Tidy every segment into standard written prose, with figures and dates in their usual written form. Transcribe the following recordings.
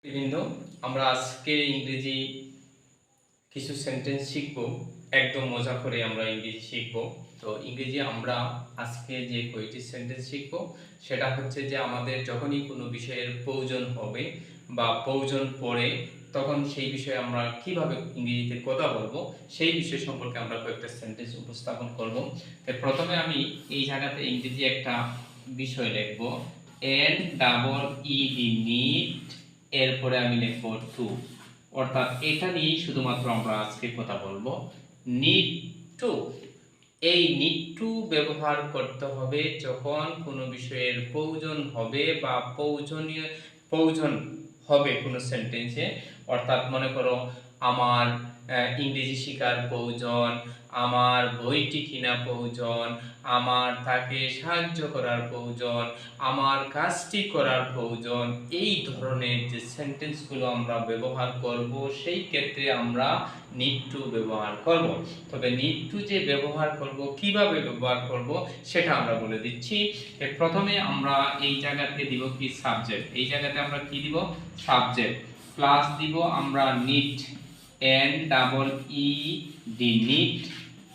বৃন্দ, আমরা আজকে ইংরেজি কিছু সেন্টেন্স শিখব। একদম মজা করে আমরা ইংরেজি শিখব। তো ইংরেজি আমরা আজকে যে কয়টি সেন্টেন্স শিখব সেটা হচ্ছে যে আমাদের যখনই কোনো বিষয়ের প্রয়োজন হবে বা প্রয়োজন পড়ে তখন সেই বিষয়ে আমরা কিভাবে ইংরেজিতে কথা বলবো সেই বিষয় সম্পর্কে আমরা কয়েকটা সেন্টেন্স উপস্থাপন করব। তো প্রথমে আমি এই জায়গাতে ইংরেজি একটা বিষয় লিখব, NEED নিড, এরপরে আমি লিখব টু, অর্থাৎ এটা নিয়ে শুধুমাত্র আমরা আজকে কথা বলবো। নিড টু, এই নিড টু ব্যবহার করতে হবে যখন কোনো বিষয়ের প্রয়োজন হবে বা প্রয়োজন হবে কোনো সেন্টেন্সে। অর্থাৎ মনে করো আমার ইংরেজি শেখার প্রয়োজন, আমার বইটি কেনা প্রয়োজন, আমার তাকে সাহায্য করার প্রয়োজন, আমার কাজটি করার প্রয়োজন, এই ধরনের যে সেন্টেন্সগুলো আমরা ব্যবহার করব সেই ক্ষেত্রে আমরা নিড টু ব্যবহার করব। তবে নিড টু যে ব্যবহার করব, কিভাবে ব্যবহার করব সেটা আমরা বলে দিচ্ছি। প্রথমে আমরা এই জায়গাতে দিব কি সাবজেক্ট, এই জায়গাতে আমরা কি দিব সাবজেক্ট, প্লাস দিব আমরা নিড, NEED নিড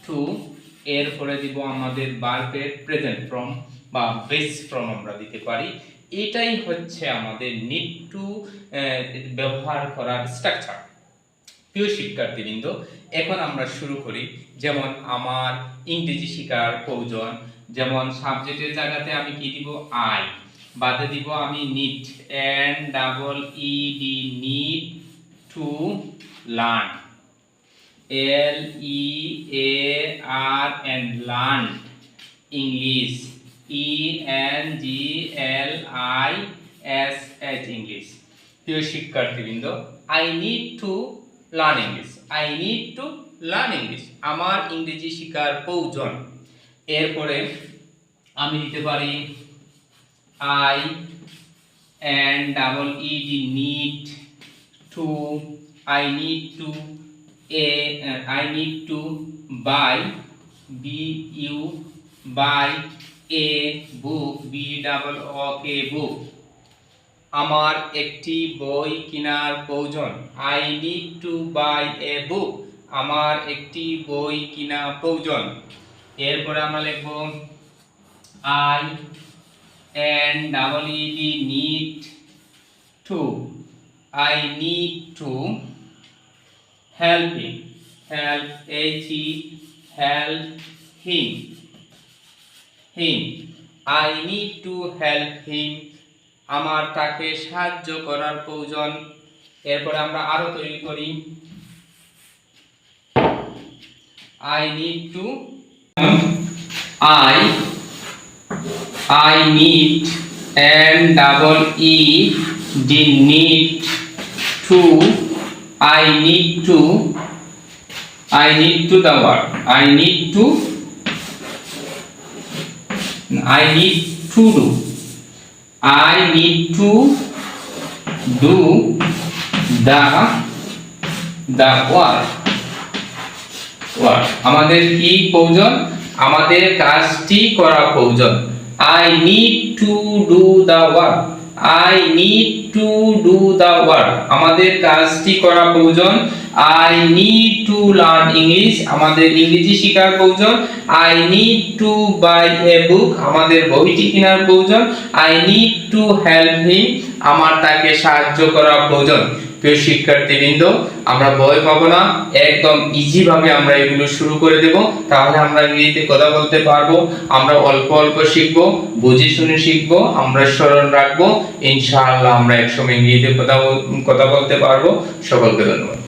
টু, এরপরে দিব আমাদের ভার্বের প্রেজেন্ট ফর্ম বা বেস ফর্ম আমরা দিতে পারি। এটাই হচ্ছে আমাদের নিড টু ব্যবহার করার স্ট্রাকচার। প্রিয় শিক্ষার্থীবৃন্দ, এখন আমরা শুরু করি। যেমন আমার ইংরেজি শেখার প্রয়োজন, যেমন সাবজেক্টের জায়গাতে আমি কি দিব আই, বাদে দিব আমি need, NEED need to learn, LEARN learn English, ENGLISH English. প্রিয় শিক্ষার্থীবৃন্দ, I need to learn English, I need to learn English, আমার ইংরেজি শেখার প্রয়োজন। এরপরে আমি দিতে পারি INEED need to, I need to buy, buy a book, BOOK book, আমার একটি বই কেনার প্রয়োজন, I need to buy a book, আমার একটি বই কেনা প্রয়োজন। এরপরে আমরা লিখব INEED need to, I need to help him, help him, I need to help him, আমার তাকে সাহায্য করার প্রয়োজন। এরপরে আমরা আরো তৈরি করি, I need to, I need, NEED need to, I need to the word, I need to do, I need to do the work, আমাদের কি প্রয়োজন, আমাদের কাজটি করা প্রয়োজন। I need to do the work, I need to do the work, আমাদের কাজটি করা প্রয়োজন। I need to learn English, আমাদের ইংরেজি শেখার প্রয়োজন। I need to buy a book, আমাদের বইটি কেনার প্রয়োজন। I need to help him, আমার তাকে সাহায্য করা প্রয়োজন। প্রিয় শিক্ষার্থীবৃন্দ, আমরা ভয় পাবো না, একদম ইজি ভাবে আমরা এগুলো শুরু করে দেব, তাহলে আমরা ইংরেজিতে কথা বলতে পারবো। আমরা অল্প অল্প শিখবো, বুঝে শুনে শিখবো, আমরা স্মরণ রাখবো, ইনশাআল্লাহ আমরা একসময় ইংরেজিতে কথা বলতে পারবো। সকলকে ধন্যবাদ।